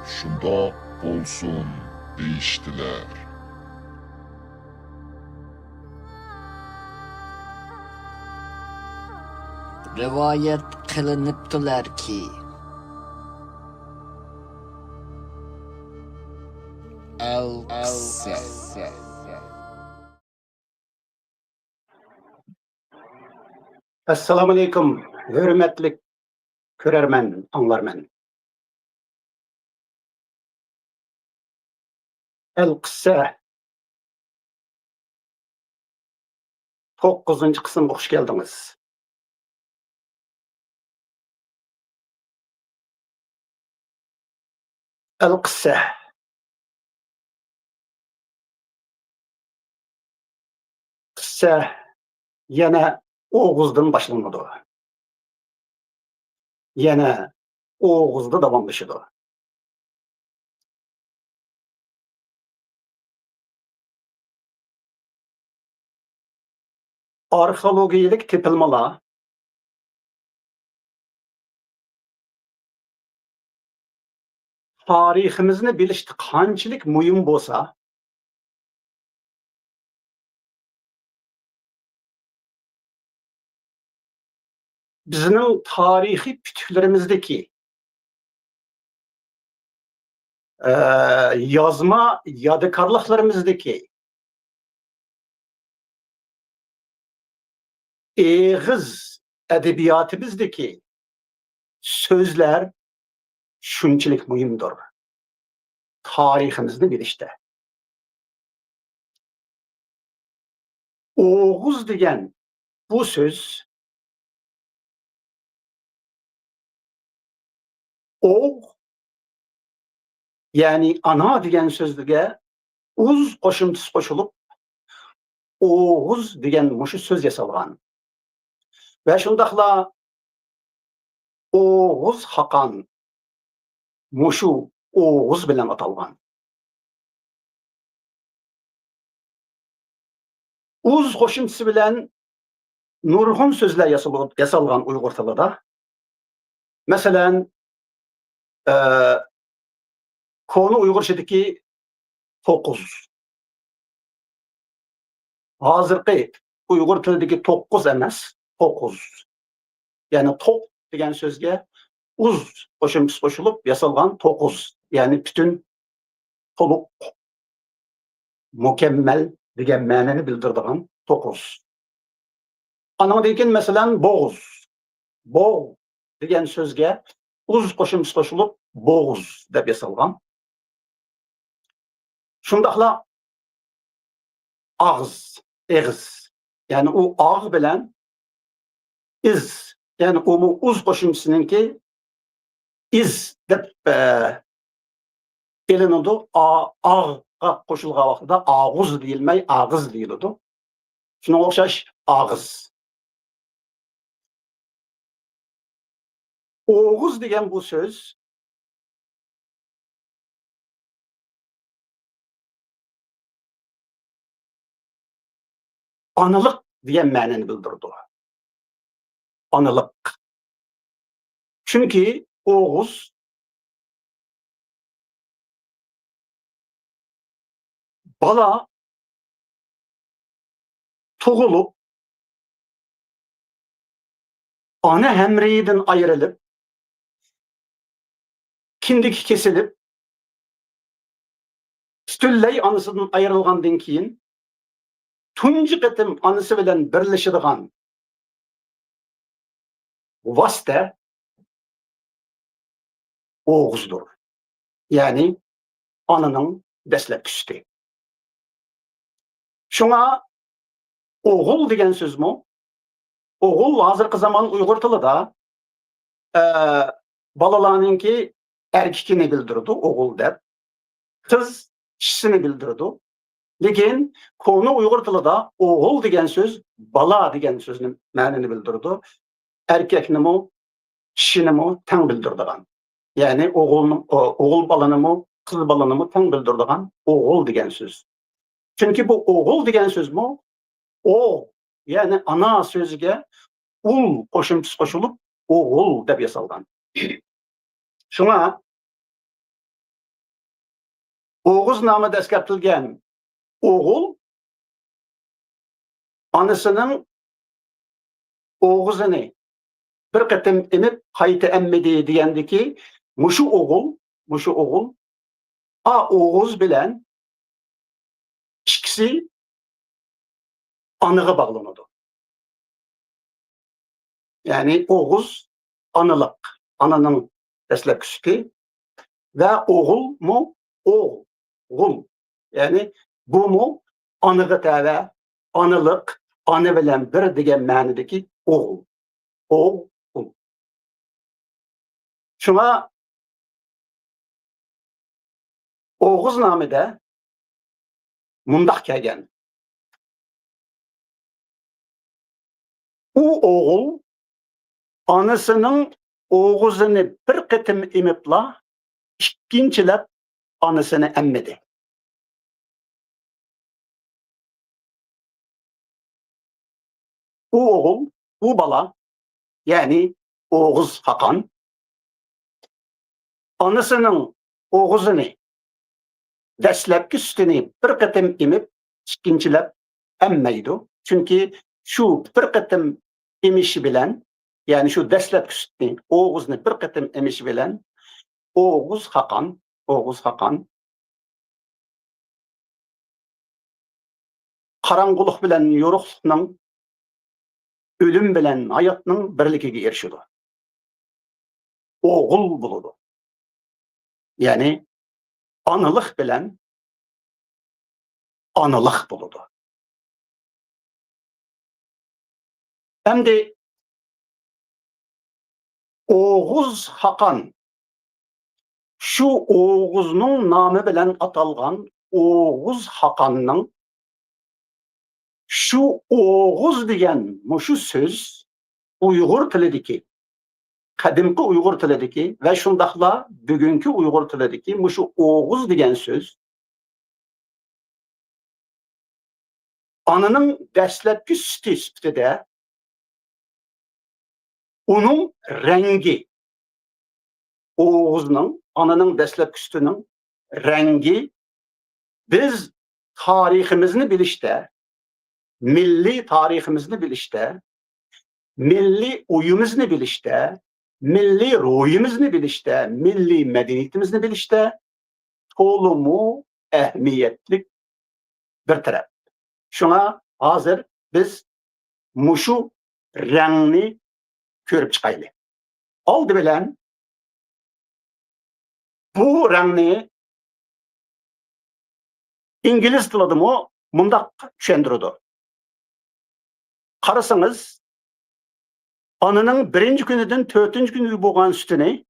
Şundoq bolsun deyişdiler. Rivayet kılınıptılar ki El-Qissa. Assalamu alaikum, hürmetli körermen, anlarmen. El-Qissa 9. kısımga hoş geldiniz. El-Qissa Qissa yana Oğuz'dan başlanmadı. Yana Oğuz'da davamlaşıdı. Arxeologiyalik tepilmalar tariximizni bilishda qanchalik muhim bo'lsa, bizning tarixiy putuklarimizdagi yozma yodikorliklarimizdagi eğiz edebiyatimizdagi sözler şunçilik muhimdir. Tariximizni bilishda. Oğuz degan bu söz Oğ yani ana degan sözlüge uz qo'shimchasi qo'shilib Oğuz degan mushu söz yasalgan. Ve shundaqla Oğuz Hakan mushu Oğuz bilan atalgan. Uz qo'shimchasi bilan nurg'un so'zlar yasalgan Uyg'ur tilida. Masalan, konu Uyg'urchadagi 9. Hozirgi Uyg'ur tilidagi 9 emas, 9. Yani top degan so'zga uz qo'shimchasi qo'shilib yasalgan 9. Yani bütün to'liq, mukammel degan ma'noni bildiradigan 9. Andan keyin masalan Bo'g'uz. Bo'g' degan so'zga uz qo'shimchasi qo'shilib Bo'g'uz deb yasalgan. Shundaqla ağız, eğiz. Yani o ağ bilen iz. Yani o uz qo'shimchasininki iz deb elinadi. Ağga qo'shilgan vaqtida ağuz deyilmay, ağız deyiladi. Shunga o'xshash ağız. Oğuz degan bu söz analık degan ma'noni bildirdi. Analık. Çünkü Oğuz bala tug'ulup ana hemreyinden ayrılıp kindiki kesilip Stülley anısından ayrılgandan keyin tunji qitim anısı bilan birleşidigan vasıta Oğuzdur. Yani ananın dastlabkisi. Şuna oğul degan so'zmi? Oğul hozirgi zaman Uyg'ur tilida balalarninki erkikini bildirdi, oğul deb. Kız kişisini bildirdi. Lekin konu Uyg'ur tilida oğul degan söz bala degan so'zning ma'nini bildirdi. Erkeknimi, kishinimi teng bildirdigan. Yani oğul balanımı, kız balanımı teng bildirdigan oğul degan söz. Çünkü bu oğul degan so'zmi? O yani ana sözüge ul qo'shimchasi qo'shilib oğul deb yasalgan. Shunga Oğuz namida eskertilgen oğul anısının oğuzunu bir qetim inip qayta emmedi degandiki mushu o'g'il a Oğuz bilen ikkisi anıga bağlanıdı. Yani Oğuz anılık, ananın dastlabki suti ve oğul mu oğul. Yani bu mu anıga tava, anılık, anı bilen bir degan ma'nodagi oğul. Oğul. Şuna Oğuz namida mundaq kelgan. U oğul anasının Oğuz'unu bir qetim emipla ikkinchilab anasını emmedi. U oğul, u bala yani Oğuz Hakan anasının Oğuz'unu dastlabki sutini bir qetim emip ikkinchilab emmeydi. Çünkü şu bir qetim emishi bilan, yani şu dastlabki sutni Oğuz'ni bir qetim emishi bilan Oğuz Hakan qarang'ulik bilan yo'ruqlikning, ölüm bilan hayotning birligiga erishadi. Oğul bo'ladi. Yani anılık bilan anılık bo'ladi. Endi Oğuz Hakan şu Oğuz'un namı bilan atalgan Oğuz Hakan'ның şu Oğuz degan mushu söz Uyg'ur tilidagi, qadimgi Uyg'ur tilidagi va shundaqla bugungi Uyg'ur tilidagi mushu Oğuz degan söz anının dastlabki suti sifatida onun rengi, Oğuz'ның anının dastlabki sutining rengi biz tariximizni bilishda, milli tariximizni bilishda, milli uyumuzni bilishda, milli ruhimizni bilishda, milli medeniyetimizni bilishda to'liq ehmiyetli bir taraf. Şuna hazır biz mushu rangni ko'rib chiqaylik. Oldi bilan bu rangni İngiliz tilidimi mundaq tushuntiradi. Qarasangiz anının birinci günüden 4-cü günüge bo'lgan sutini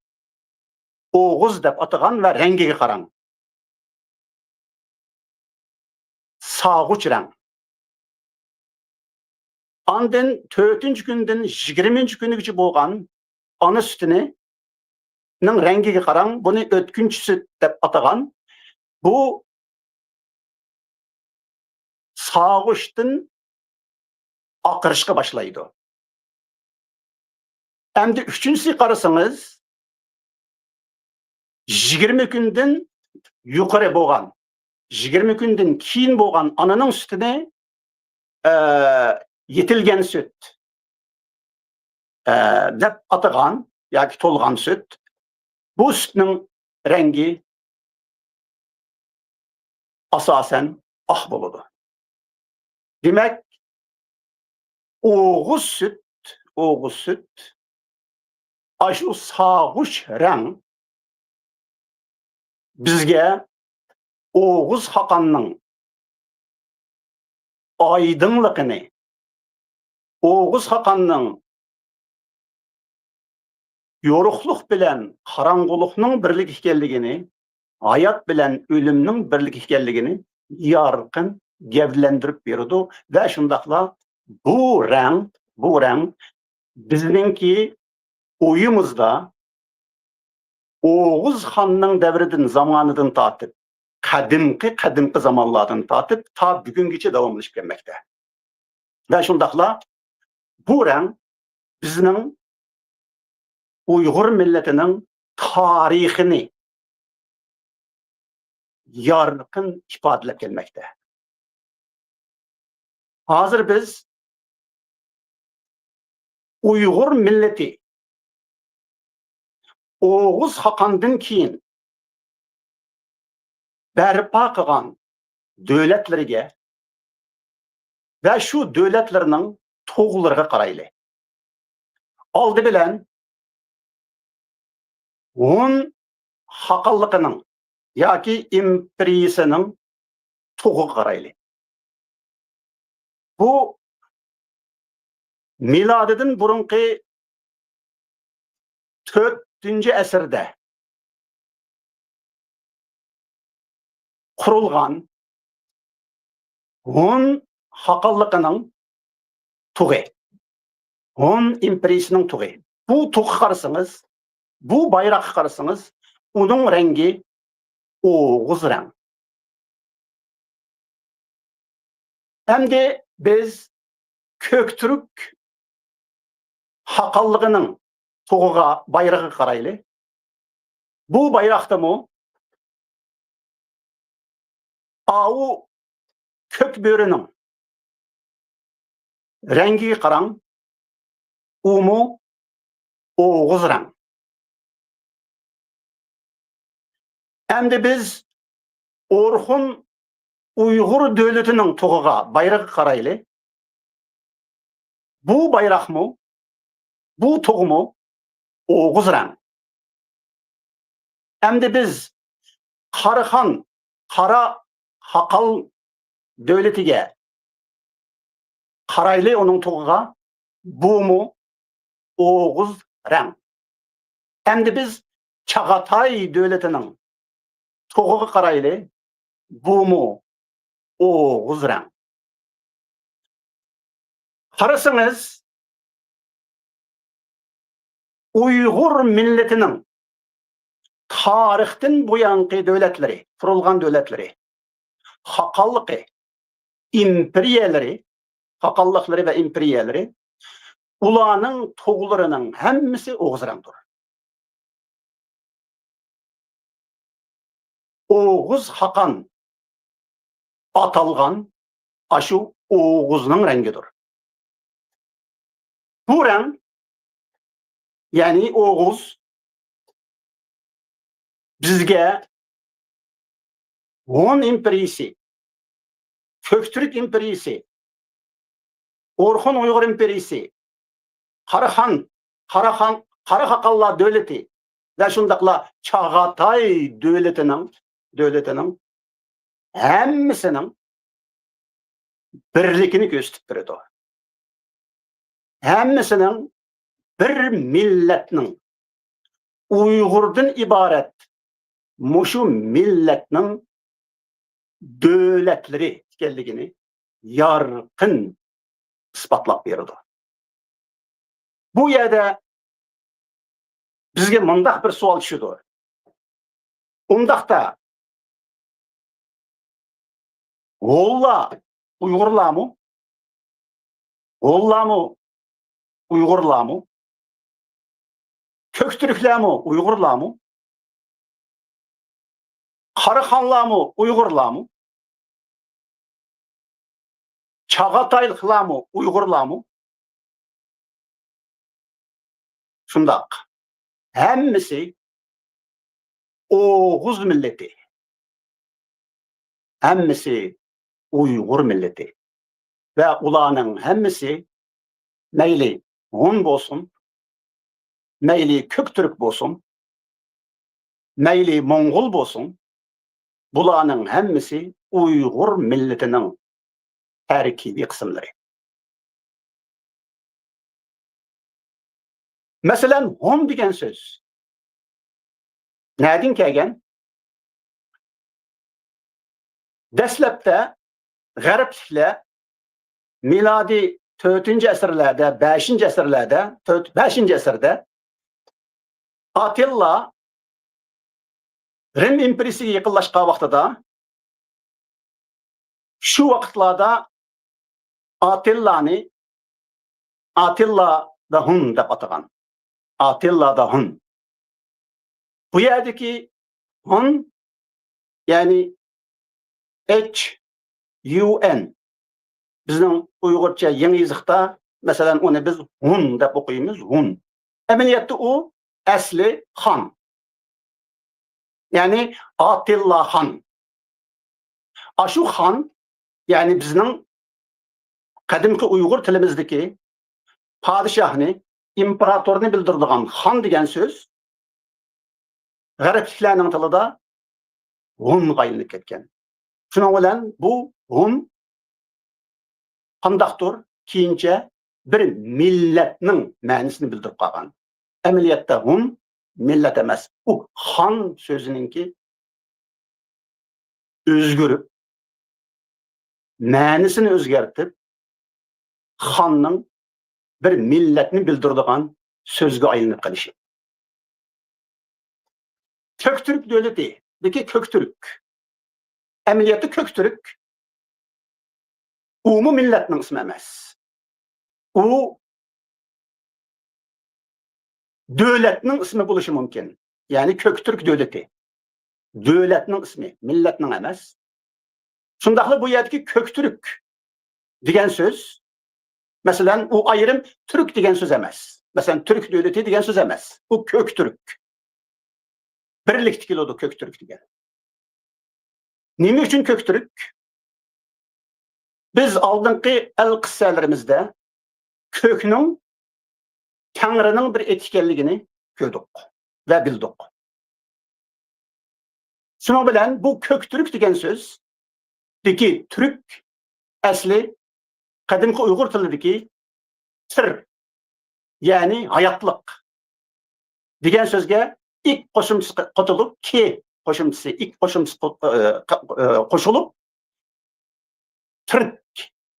Oğuz deb atagan va rangiga qarang. Sağuç rang. Andın 4-cü günden 20-ci günügacha bo'lgan ana sutini ning rangiga qarang. Buni o'tkinchi sut deb atagan. Bu sağuçdan oqirishga boshlaydi. Endi üçüncüsü qarasangiz 20 günden yuqori bo'lgan, 20 günden keyin bo'lgan ananing sutini yetilgan süt deb atagan yoki to'lgan süt. Bu sütning rangi asosan oq bo'ladi. Demak, Oğuz süt aşu sağuç rang bizge Oğuz Hakan'ның aydınlıqını, Oğuz Hakan'ның yoruqluq bilan qarang'uliqning birlik ekanligini, hayot bilan o'limning birlik ekanligini yorqin gavdlantirib beradi va shundaqla bu rang bizningki uyumuzda Oğuz Xan'ның davridan zamonidan tortib, qadimki zamonlardan tortib ta bugungacha davomlashib kelmoqda. Va shundaqla bu rang bizning Uyg'ur millatining tarixini, yarkın ifadelep gelmekte. Hazır biz Uygur milleti Oğuz Hakan'dan keyin berpa kılgan dövletlerge ve şu dövletlerinin toğullarına karaylı. Aldı bilen Hun hakallıkının yaki imperiyasının toğu karaylı. Bu miladidin burunki 4. esirde kurulgan Hun hakallıkının toğu. Hun imperiyasının toğu. Bu toğu karısınız, bu bayrak karısınız, onun rengi Oğuz renk. Hem de biz Köktürk hakallığının toğuğa bayrağı karaylı. Bu bayrakta mı avu kök börünün rengi karan, umu Oğuz renk. Hem de biz Orhun Uygur devletinin toğuğa bayrağı karaylı. Bu bayrak mı, bu toğu mu Oğuz renk. Hem de biz Karahan, Kara Hakal devletige karaylı onun toğuğa, bu mu Oğuz renk. Hem de biz Çağatay devletinin toğuğa karaylı, bu mu Oğuz renk. Karısınız Uygur milletinin tarihten bu yankı devletleri, kurulgan devletleri, hakallıkı, imperiyeleri, hakallıkları ve imperiyeleri, ulanın toğullarının hemmisi Oğuz renktir. Oğuz Hakan atalgan aşı Oğuz'un rengidir. Bu renk yani Oğuz bizge Hun imperiyası, Köktürk imperiyası, Orhun Uygur imperiyası, Kara Hakalla devleti ve şundakla Çağatay devletinin hemmisinin birlikini gösterdi. Hemmisinin bir milletinin Uygur'dan ibaret muşu milletinin devletleri geldiğini yarkın ispatlap berdi. Bu yerde bizge mındaq bir sual düşüdü. Ondaqda Oğla Uygurlar mı? Oğla mı? Uygurlar mı? Köktürkler mi? Uygurlar mı? Karahanlar mı? Uygurlar mı? Çağataylıklar mı? Uygurlar mı? Şundaq. Hemmisi Oğuz milleti. Hemmisi Uygur milleti. Ve ulanın hemmisi meyli Hun bolsun, meyli Köktürk bolsun, meyli Mongol bolsun, bulanın hemmisi Uygur milletinin terkibi kısımları. Mesela Hun degen söz nereden kelgen? Deslepte Gariplikle miladi 4. esirlerde, 5. esirlerde, 5. esirde Atilla Rim imperisi yıkıllaşkan vaxtıda şu vaxtlarda Atilla da Hun dep atagan. Atilla da Hun. Bu yerdeki Hun yani H-U-N. Bizning Uyg'urcha yangi yozikda masalan uni biz Hun deb o'qiymiz, Hun. Amaliyotda u asli xon. Ya'ni Atilla xon. Aşu xon, ya'ni bizning qadimki Uyg'ur tilimizdagi padişahni, imperatorni bildiradigan xon degan so'z g'arbliklarning tilida Hunga aylanib ketgan. Shuning bilan bu Hun qandaqdir keyincha bir millatning ma'nosini bildirib qolgan. Amaliyotda Hun millat emas. U xon so'zininki o'zgarib, ma'nosini o'zgartib, xonning bir millatni bildiradigan so'zga aylanib qolishi. Köktürk devleti, deki Köktürk. Amaliyotda Köktürk umumiy millatning ismi emas. U davlatning ismi bo'lishi mumkin. Ya'ni Köktürk devleti. Davlatning ismi, millatning emas. Shundaqla bu yerdagi Köktürk degan so'z, masalan, u ayrim Türk degan so'z emas. Masalan, Türk devleti degan so'z emas. U Köktürk. Birlikda keladi Köktürk degan. Nima uchun Köktürk? Biz oldingi al-qissalarimizda ko'kning Tangrining bir etganligini ko'rdik va bildik. Shuning bilan bu Köktürk degan so'z deki Türk asli qadimki Uyg'ur tilidagi sir, ya'ni hayotliq degan so'zga ilk qo'shimchasi qo'shilib, ki qo'shimchasi, ilk qo'shimchasi qo'shilib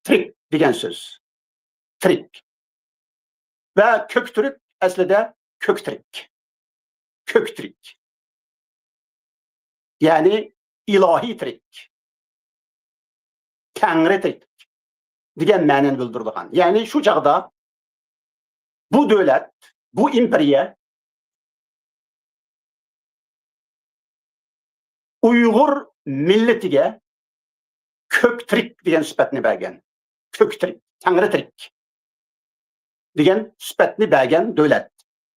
trik degan so'z. Trik. Ve Köktürk aslida Köktürk. Köktürk. Yani ilahi trik. Tangri trik degan ma'noni bildiradigan. Yani şu chaqda bu davlat, bu imperiya Uyg'ur millatiga Köktürk degan sifatni bergan. Köktürk, Tangri trik degan sifatni bergan davlat.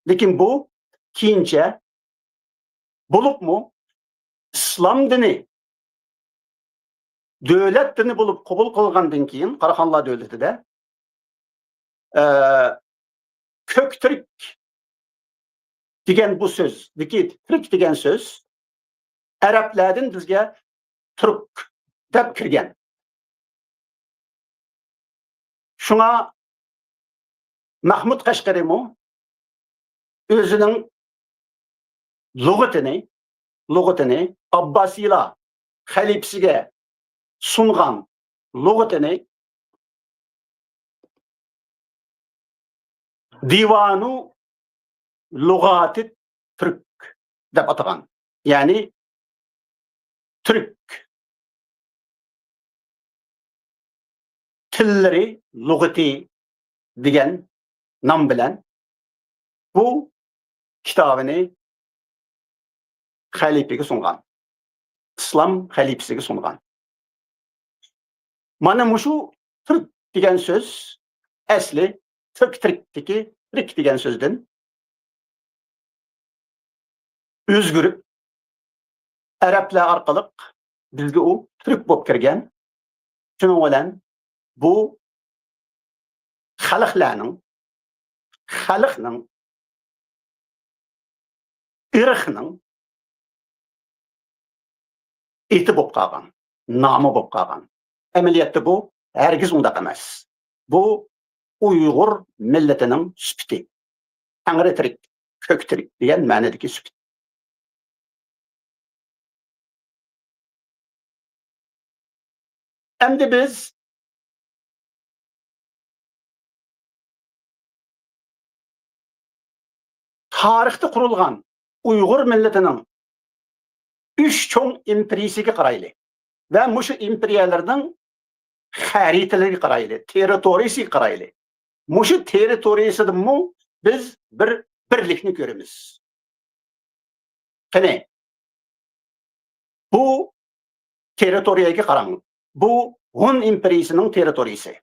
Lekin bu keyincha bo'libmi islom dini davlat dini bo'lib qabul qilgandan keyin Qaraxonlar davlatida Köktürk degan bu so'z, Türk degan so'z arablardan bizga Türk deb kirgan. Shunga Mahmud Qashqariymi o'zining lug'atini Abbasiylar xalifasiga sungan lug'atini Divanu Lugati Türk deb atagan. Ya'ni Türk tillari lug'ati degan nom bilan bu kitobini xalifaga sungan. Islom xalifasiga sungan. Mana mushu Türk degan so'z asli Türkdagi Türk degan so'zdan o'zgarib arablar orqali bizga u Türk bo'lib kirgan. Shuning bilan bu xalqning irqning eti bo'lib qolgan, nomi bo'lib qolgan. Amaliyotda bu hargiz undaq emas. Bu Uyg'ur millatining sifati. Tangri tirik, ko'k tirik degan ma'nodagi sifat. Endi biz tarixda qurilgan Uyg'ur millatining 3 cho'ng imperiyasiga qaraylik va mushu imperiyalarning xaritalariga qaraylik, territoriyasiga qaraylik. Mushu territoriyasidanmi biz bir birlikni ko'ramiz. Qani bu territoriyaga qarang. Bu Hun imperiyasining territoriyasi.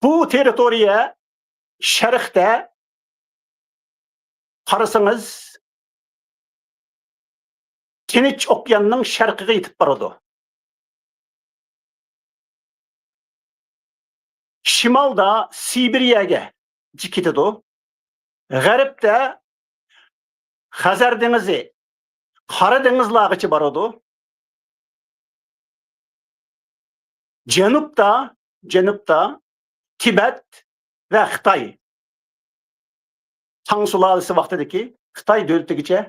Bu territoriya sharqda qarasangiz Tinch okeanining sharqiga yetib boradi. Shimolda Sibiriyaga ketadi. G'arbda Xazar dengizi, Qora dengizlargacha boradi. Janubda Tibet va Xitoy. Tang sulolasi vaqtidagi Xitoy davlatigacha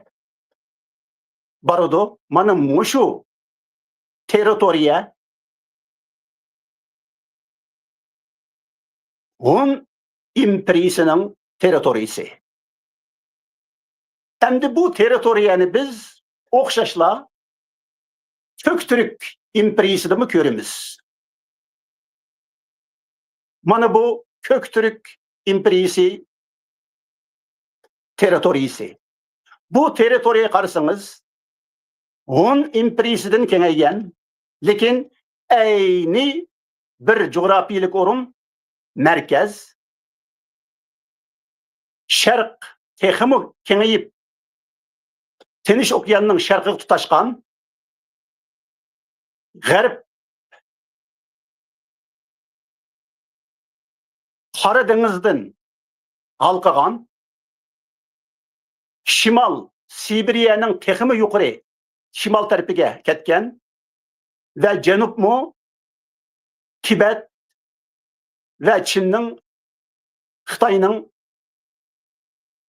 boradi. Mana mushu territoriya Hun imperiyasining territoriyasi. Endi bu territoriyani biz o'xshashla Köktürk imperiyasida mı ko'ramiz? Mana bu Köktürk imperiyasi territoriyasi. Bu territoriya qarasangiz Hun imperiyasidan kengaygan, lekin ayni bir coğrafiyalik o'rin merkez, sharq texmi kengayib Tinch okeanining sharqiga tutashgan, g'arb Qora dengizidan halqagan, shimol Sibiriyaning texmi yuqori shimol tarafiga ketgan va janubmi Tibet va Chinning, Xitoyning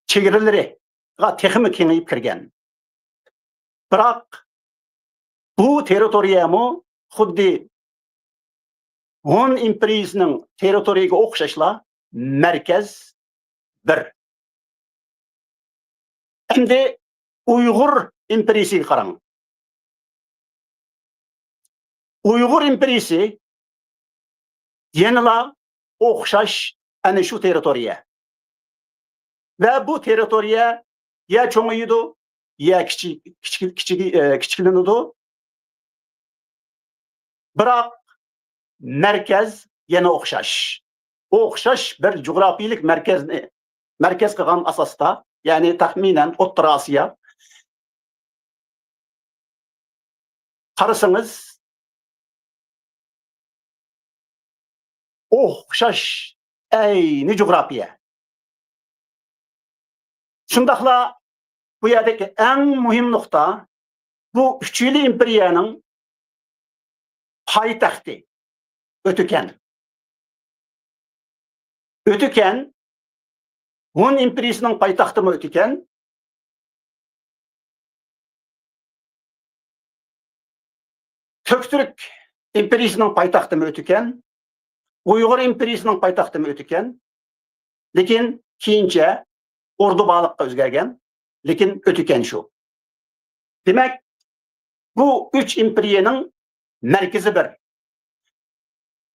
chegaralariga texmi kengayib kirgan. Biroq bu territoriyami xuddi Hun imperiyasining territoriyaga o'xshashla markaz bir. Endi Uyg'ur imperiyasiga qarang. Uyg'ur imperiyasi yanala o'xshash ana shu territoriya. Va bu territoriya ya cho'ngaydi, ya kichiklanadi. Biroq markaz yana o'xshash. O'xshash bir coğrafiyalik markaz qilgan asosda, ya'ni taxminan O'rta Osiyo. Qarasangiz o'xshash ayni coğrafiya. Shundaqla bu yerdagi eng muhim nuqta bu Uchili imperiyaning poytaxti Ötüken. Ötüken Hun imperiyasining poytaxti mı Ötüken? Köktürk imperiyasining poytaxti mı Ötüken? Uyg'ur imperiyasining poytaxti mı Ötüken? Lekin keyincha Ordubaliqqa o'zgargan, lekin Ötüken shu. Demak, bu üç imperiyaning markazi bir,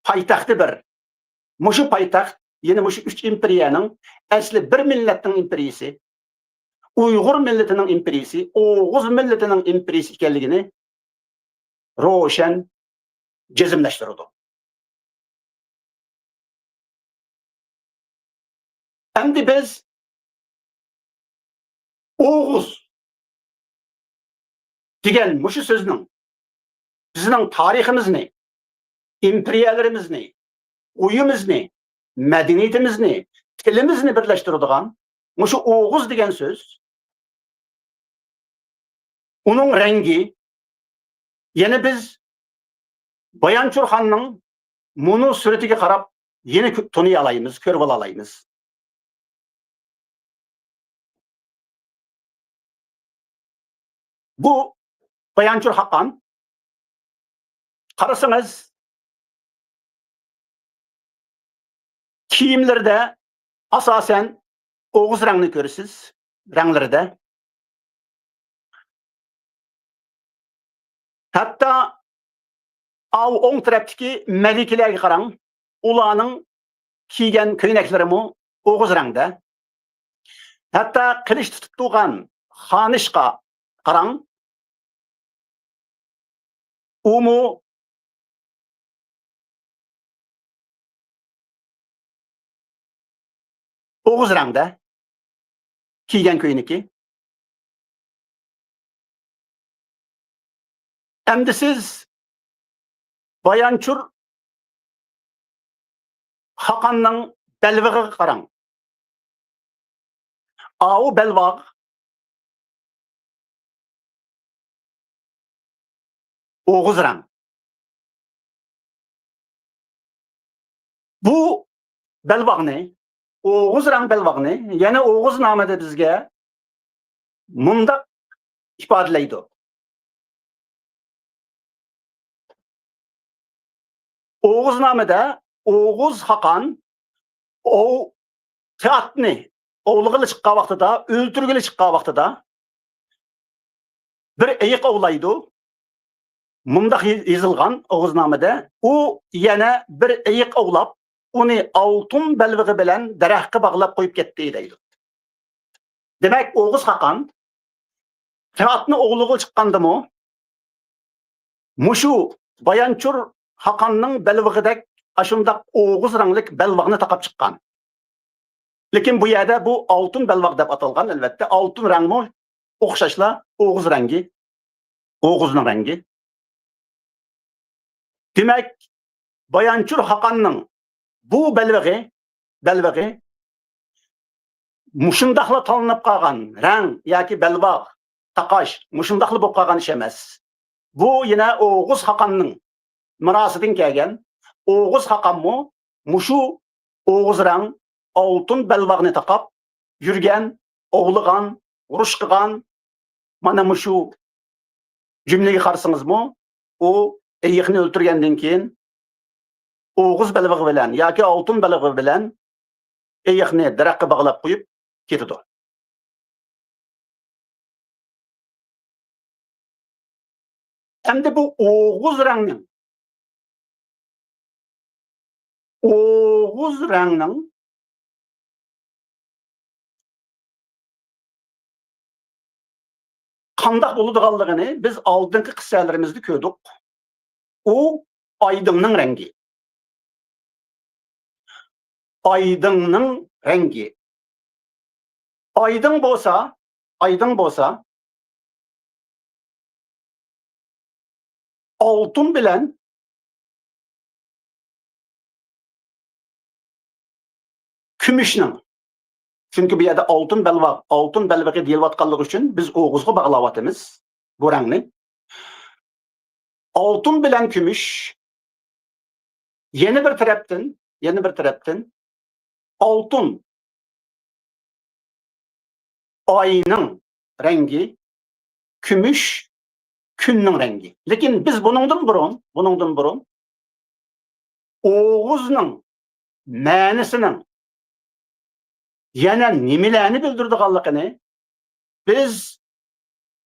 poytaxti bir. Mushu poytaxt, ya'ni mushu üç imperiyaning asli bir millatning imperiyasi, Uyg'ur millatining imperiyasi, Oğuz millatining imperiyasi ekanligini ro'shan jazmlashtiradi. Endi biz Oğuz degan mushu so'zning bizning tariximizni, imperiyalarimizni, uyimizni, madaniyatimizni, tilimizni birlashtiradigan mushu Oğuz degan so'z, uning rangi, yana biz Bayanchur xonning muni suratiga qarab yana toniy olaymiz, ko'rib olaymiz. Bu Bayanchur xon qarasangiz kiyimlerde asasen Oğuz rengini görürsüz, renglerinde. Hatta av on tarafdaki melikilerge qarang, ularning kiygan ko'ylaklarimi Oğuz rengde. Hatta qilich tutib turgan xonishqa qarang, Umu Oğuz rəngdə kiygen köyneki. Əmdi siz Bayançur Hakan'ın belvığı qaran. Ağı belvağ Oğuz rəng. Bu belvağını, Oğuz rəng belvağını, yani Oğuz namədə bizge mundaq ifadələydi. Oğuz namədə Oğuz Hakan o teatını oğluğuyla çıqqan vaxtıda, öldürgüyle çıqqan vaxtıda bir eyik oğlaydı. Mundaq yazılgan Oğuz namədə o yana bir eyik oğlap onu altın belvığı bilen dərəxqə bağlap qoyup getdi deydi. Demek Oğuz Hakan teatını oğluğu çıqqandı mı? Muşu Bayançur Hakan'ın belvığıdək aşındaq Oğuz rənglik belvağını taqap çıqqan. Lekin bu yerde bu altın belvaq deb atalgan elbette. Altın rəngmi oxşaşla Oğuz rəngi. Oğuz'un rəngi. Demek Bayançur Hakan'ın bu belvığı muşundaqla tanınıp qalğan rəng yoki belvaq, taqaş, muşundaqlı bo'lib qolgan ish emas. Bu yine Oğuz Hakan'ın mirasidan kelgan. Oğuz Hakanmı muşu Oğuz rəng altın belvağını taqap yürgen, oğluğan, uruş qılğan. Mana muşu cümleyi qarasыңызmı? O eyiqni öldürgenden keyin Oğuz belvığı bilen yoki altın belvığı bilen eyiqni dərəqə bağlap qoyup ketidi. Endi bu Oğuz rənginin qandaq boladiganligini biz oldingi qissalarimizda ko'rdik. O aydınның rəngi. Aydınның rəngi. Aydın bolsa altın bilen kümüşnün. Çünkü bu yerde altın belvaqı deyilayotganligi uchun biz Oğuzga bağlayapmiz bu rəngni. Altın bilen kümüş yeni bir taraftan altın ayının rengi, kümüş günün rengi. Lekin biz bunundan burun Oğuz'un ma'nisinin yana nimalarni bildirdiganligini biz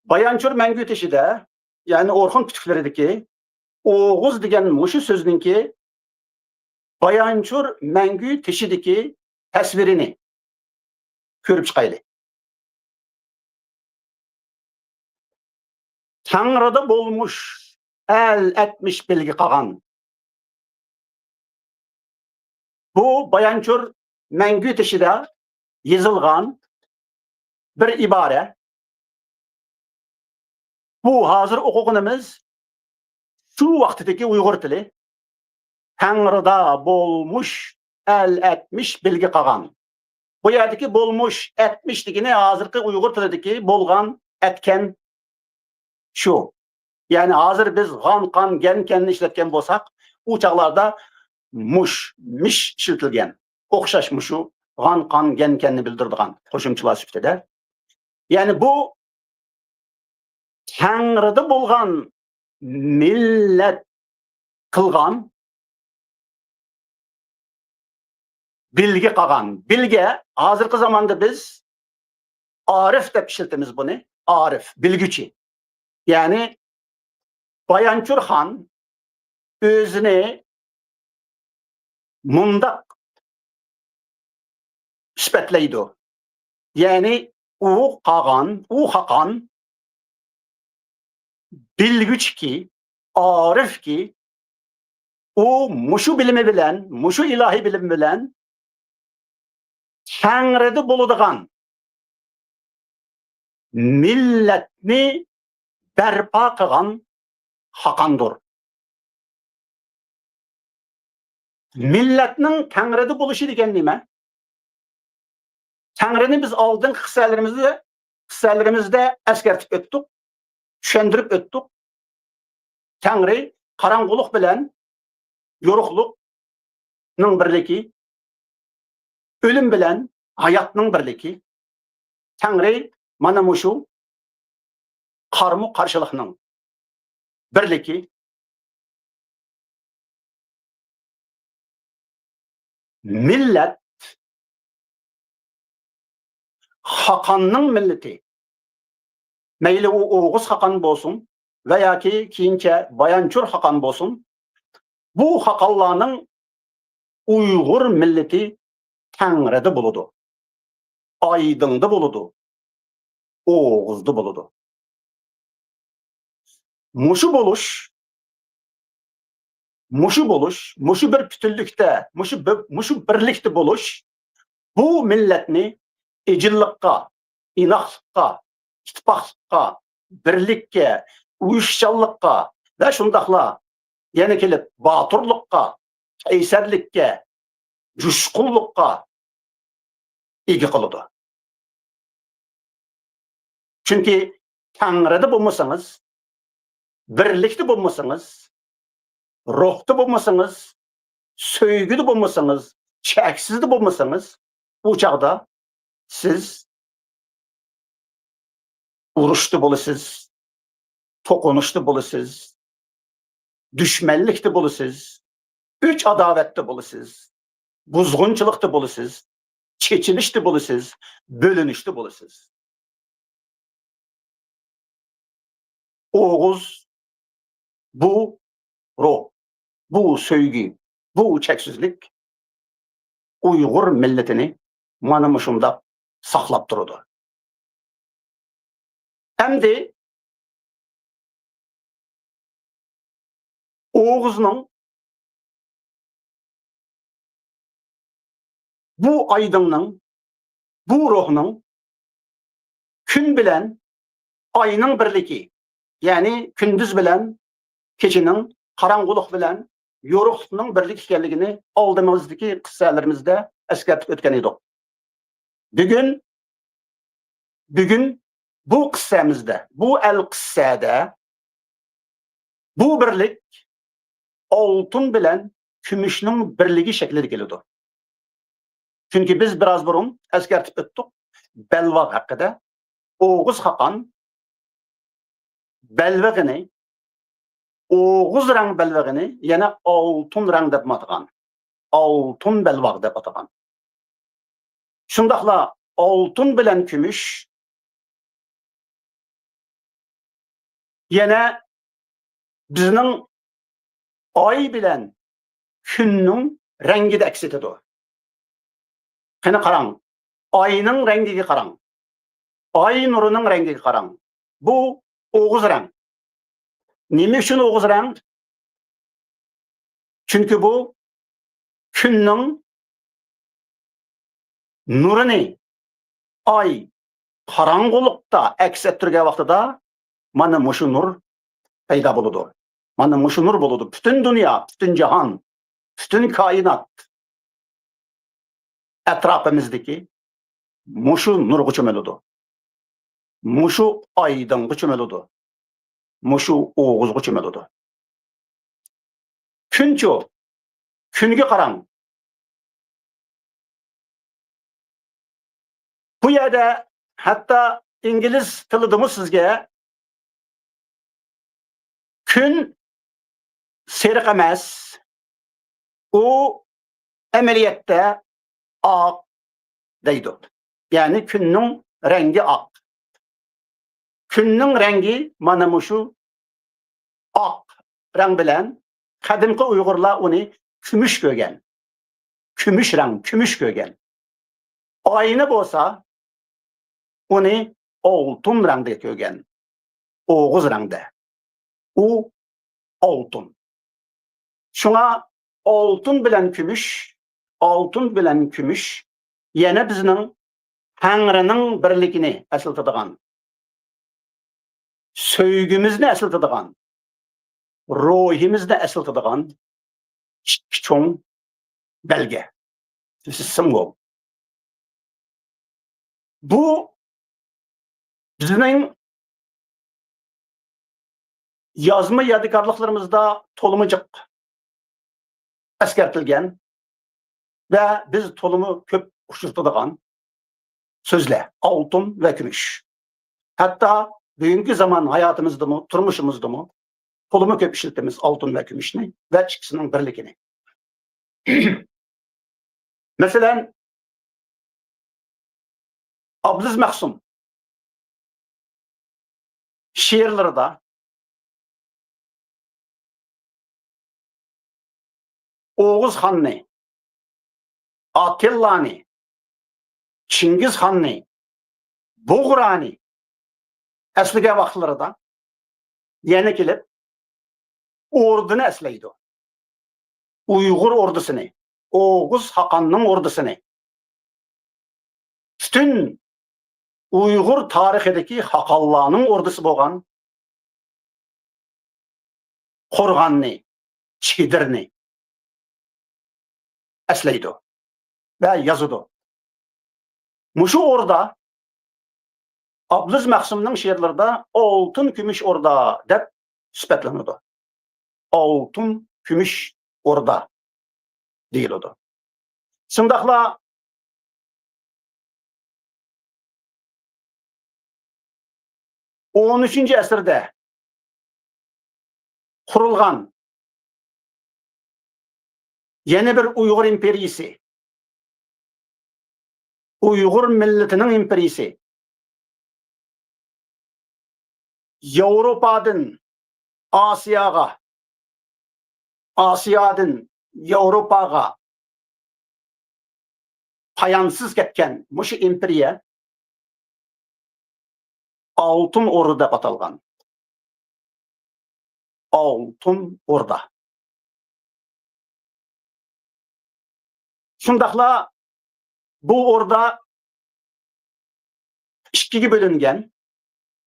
Bayançur Məngü Teşide, yani Orxun kütüklerideki Oğuz degan muşu sözününki Bayançur Məngü Teşideki tasvirini körüp çıkaylı. Tanrıda bolmuş, el etmiş bilgi qalan. Bu Bayançur Məngü Teşide yazılgan bir ibare. Bu hazır okuğunumuz şu vaxtdaki Uyghur dili. Tanrıda bolmuş, el etmiş bilgi qalan. Bu yerdeki bolmuş, etmiş digini hazırki Uyghur dilideki bolgan, etken şu. Yani hazır biz qan, gen işletken bolsak, u çağlarda muş, miş işletilgen. Oxşaşmışu, qan, genni bildirdigan qo'shimchalar sifatida. Yani bu Tanrıda bolgan millet kılgan bilgi qalan. Bilge hazırki zamanda biz arif deb işletimiz bunu. Arif, bilgüçi. Yani Bayançur Han özünü mundaq ispatleydi. Yani u Hakan bilgüç ki arif ki o muşu bilimi bilen, muşu ilahi bilim bilen Tanrı'da buluduğun milletni berpa kılan hakandır. Milletinin Tanrı'da buluşu degen nime? Tanrı'nı biz aldın kıssalarimizde eskertip öttük, düşendirip öttük. Tanrı karangılık bilen yoruklukның birligi, ölüm bilen hayatның birligi. Tanrı mana muşu karmu karşılıkның birligi. Millet Hakanның milleti. Meyli o Oğuz Hakan bolsun veya ki kiyince Bayançur Hakan bolsun. Bu hakallarının Uygur milleti Tanrı'da buludu. Aydın'da buludu. Oğuz'da buludu. Muşu buluş, muşu bir bütünlükte, muşu birlikte buluş, bu milletni ecillikka, inaklıkka, ittifaklıkka, birlikке, uyuşçallıkka ve şundakla yeni kelip batırlıkka, keyserlikke, coşkullukka ilgi kılıdı. Çünkü Tanrı'da bulmasanız, birlikte bulmasanız, ruhta bulmasanız, söygüde bulmasanız, çeksizde bulmasanız, bu çağda siz uruştu bulursunuz, tokunuştu bulursunuz, düşmellikte bulursunuz, üç adavette bulursunuz, buzgunçılıkta bulursunuz, çeçilişte bulursunuz, bölünüşte bulursunuz. Oğuz bu ruh, bu söygü, bu çeksizlik Uygur milletini manımışında saklap durdu. Hem de Oğuz'un bu aydınның, bu ruhunun gün bilen ayının birligi, yani gündüz bilen keçinin, karangılık bilen yorukluğunun birlik ekenligini aldığımızdaki kıssalarimizde eskertip ötken edik. Bugün bu kıssamızda, bu kıssada bu birlik altın bilen kümüşnün birligi şeklinde geliyor. Çünkü biz biraz burun eskertip öttük Belvaq hakkında. Oğuz Hakan Belvaq'ını, Oğuz rang Belvaq'ını yana altın rang dep atagan. Altın Belvaq dep atagan. Şundaqla altın bilen kümüş yana bizning ay bilen günning rangida aks etadi. Qani qarang, ayning rangiga qarang. Ay nuruning rangiga qarang. Bu Oğuz rang. Nima uchun Oğuz rang? Çünkü bu günning nurini ay qarang'uliqda aks ettirgan vaqtida mana mushu nur paydo bo'ladi. Mana mushu nur bo'ladi. Bütün dünya, bütün jahon, bütün kainat etrafımızdaki mushu nurga cho'miladi. Mushu aydınga cho'miladi. Mushu Oğuzga cho'miladi. Kunchi, kunga qarang. Bu yerda hatta İngiliz tilidimi sizga kun seriq emas, u amaliyotda oq deydi. Yani kunning rengi oq. Kunning rengi mana mushu oq rang bilan qadimgi Uyg'urlar uni kumush ko'rgan. Kumush rang, kumush ko'rgan. Oyni bo'lsa uni oltin rangda ko'rgan. Oğuz rangda. U altın. Şuna altın bilen kümüş, yana bizning Tangrining birligini eslatadigan, söygimizni eslatadigan, ruhimizni eslatadigan ikki cho'ng belge. This is symbol. Bu bizning yazma yadigarlıklarımızda tolumacık eskertilgen ve biz tolumu köp uçurtadigan sözler, altın ve gümüş. Hatta bugünkü zaman hayatımızda mı, turmuşumuzda mı tolumu köp işletimiz altın ve gümüşni ve ikisinin birligini. Mesela Abdüz Mahsum şiirlerinde Oğuz Han'ni, Atilla'ni, Çingiz Han'ni, Buğra'ni eslige vaqtlarida yana kelib orduni eslaydi. Uyg'ur ordusini, Oğuz Hakan'ның ordusini. Bütün Uyg'ur tarixidagi Hakallarning ordusi bo'lgan Qo'rg'onni, Chidirni eslaydi ve yazıdı. Muşu orada Abdüz Mahsum'ның şiirlerinde altın kümüş orada deb sifatlanadi. Altın kümüş orada deyiladi. Şundaqla 13. asırda kurulgan yeni bir Uygur imperiyası, Uygur milletinin imperiyası, Avrupa'dan Asya'ga, Asya'dan Avrupa'ga payansız ketken muşu imperiya Altın Orda deb atalgan. Altın Orda. Şundaqla bu orda ikkiga bölüngen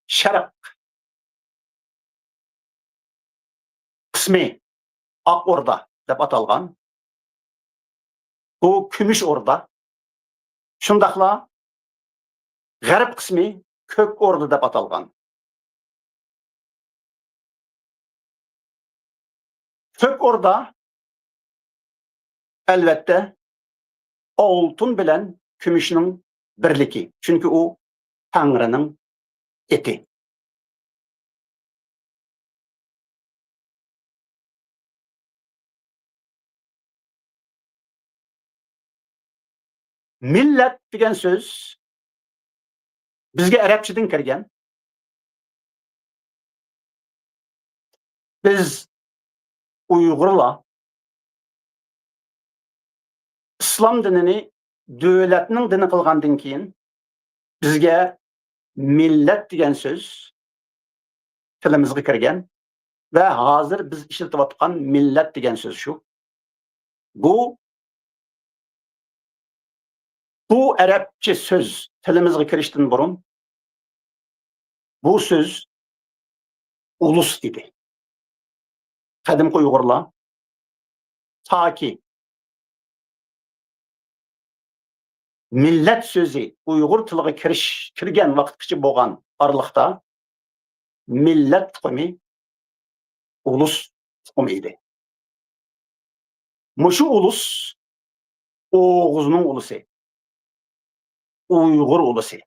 Şarq kısmı Ak Orda deb atalgan. Bu Kümüş Orda. Şundaqla G'arb kısmı Kök Orda deb atalgan. Kök Orda elbette altın bilen kümüşnün birligi. Çünkü o Tanrı'nın eti. Millet degan söz bizga Arapçadan kirgan. Biz Uyg'urlar İslam dinini devletning dini qilgandan keyin bizga millet degan söz tilimizga kirgan ve hazır biz ishlatayotgan millet degan söz şu. Bu Arapça söz tilimizga kirishdan burun bu söz ulus idi. Qadimgi Uyg'urlar taki millet sözü Uyghur tiliga kirgan vaqtgacha bo'lgan aralıqda millet tuqumi ulus tuqumi edi. Mushu ulus Oğuzning ulusi, Uyghur ulusi.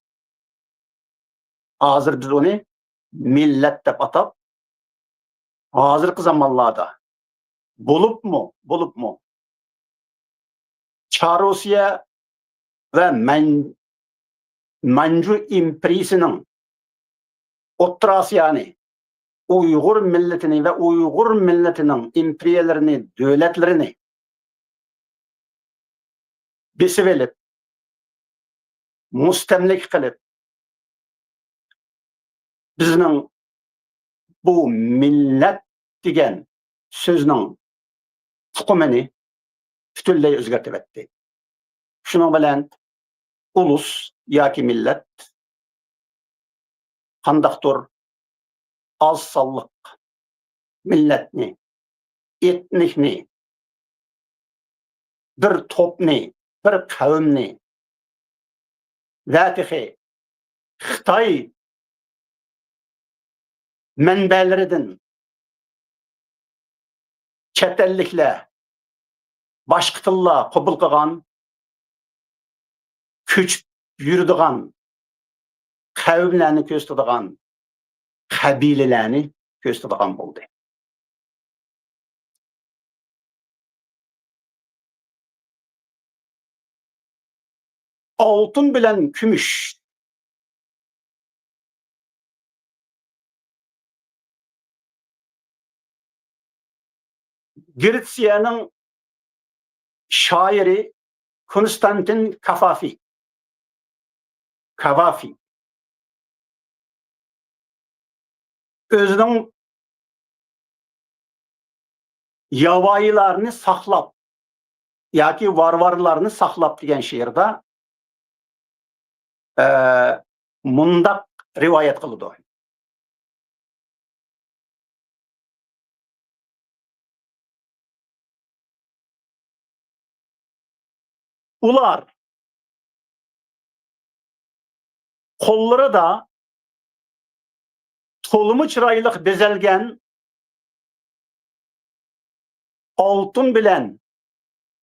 Hazır biz onu millet deb atab, hozirgi zamonlarda bo'libmi Çarosiya ve Manju imperiyasının O'rta Asiyani, Uyghur milletini ve Uyghur milletinin imperiyelerini, devletlerini besib elib, mustamlik qilib, bizning bu millet degan sözünün tukumini bütünley özgertip etdi. Şunun bilen ulus yoki millet qandaqdır az sallyk milletni, etnikni, bir topni, bir kavimni zatihi Xitay menbelerinden chet ellikler başqa tilla qabul qilgan, köçüp yürüdigan kavimlarni ko'z tutadigan, qabilalarni ko'z tutadigan bo'ldi. Altın bilen kümüş Gretsiya'nın şairi Konstantin Kavafi özünün yavayilarını saklap yoki varvarlarını saklap degan şiirde mundaq rivayet qildi. Ular kolları da tolumu çıraylık bezelgen altın bilen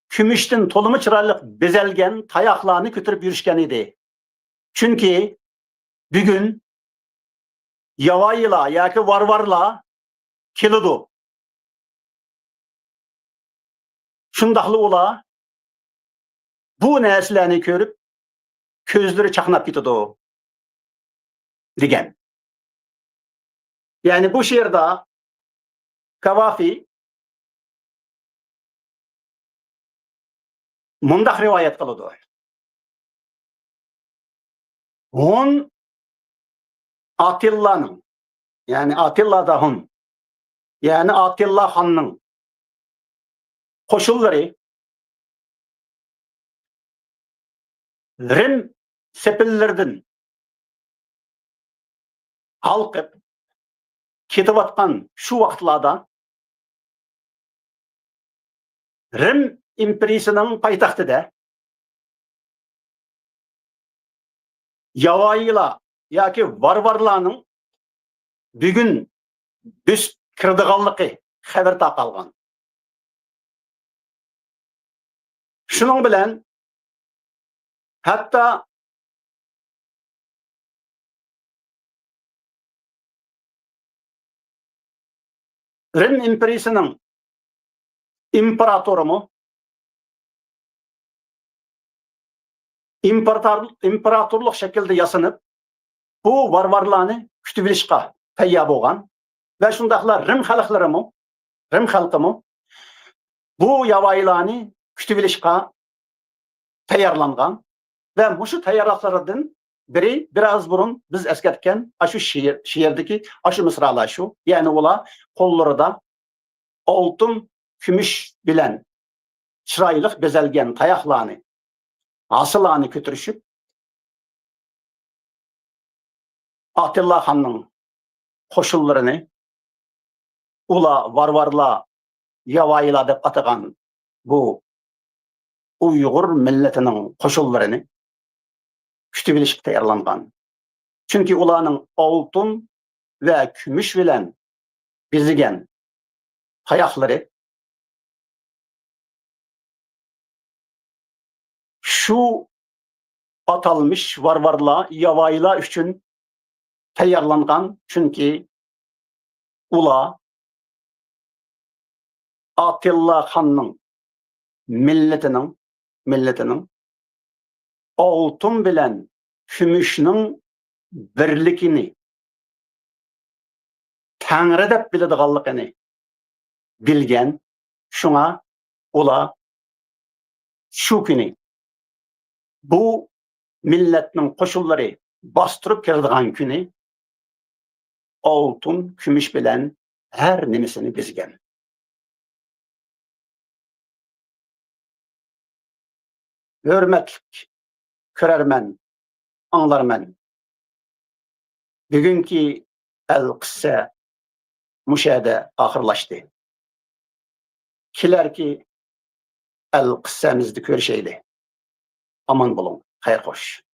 kümüşten tolumu çıraylık bezelgen tayaklarını götürüp yürüşken idi. Çünkü bugün yavayla yoki varvarla kelidu. Şundaqlı ola bu narsalarni ko'rib ko'zlari chaqnab ketadi degan. Yani bu şiirde Kavafi mundaq rivayet qiladi. Hun Atilla'nın, yani Atilla da hun, yani Atilla Han'ın koşulları Rim sepillerden halkıp ketip atkan şu vaqtlarda Rim imperiyasının paytaxtida yavayla yoki varvarlarning bugün biz kirdiganligi xabar taqalgan. Şunun bilen hatta Rim imperiyasının imparatorumu imparatorluk şekilde yasınıp bu varvarlarni kütüp ilishqa tayyor bo'lgan ve şundaqlar Rim halkımı bu yavaylarni kütüp ilishqa tayyorlangan ve muşu tayyorliqlaridan biri biraz burun biz eskertken aşı şiirdeki aşı mısralar şu, yani ola kollarida altın kümüş bilen çıraylık bezelgen tayaklarını asılarını götürüşüp Atilla Han'ın koşullarını ula varvarla yavayla dep atagan bu Uygur milletinin koşullarını kütüp ilishqa tayyorlangan. Çünkü ulanın altın ve kümüş bilen bezigen tayakları şu atalmış varvarla yavayla üçün tayyorlangan. Çünkü ula Atilla Han'ın milletinin altın bilen kümüşünün birlikini Tanrı dep biladiganligini bilgen. Şuna ula şu kuni bu milletinin koşulları bastırıp kirdigan kuni altın kümüş bilen her nimesini bizgen. hörmetlik körermen, anlarmen. Bugünkü el-qissa müşahede ahırlaştı. Kilerki el-qissamızdı körüşeyli. Aman bulun, hayır hoş.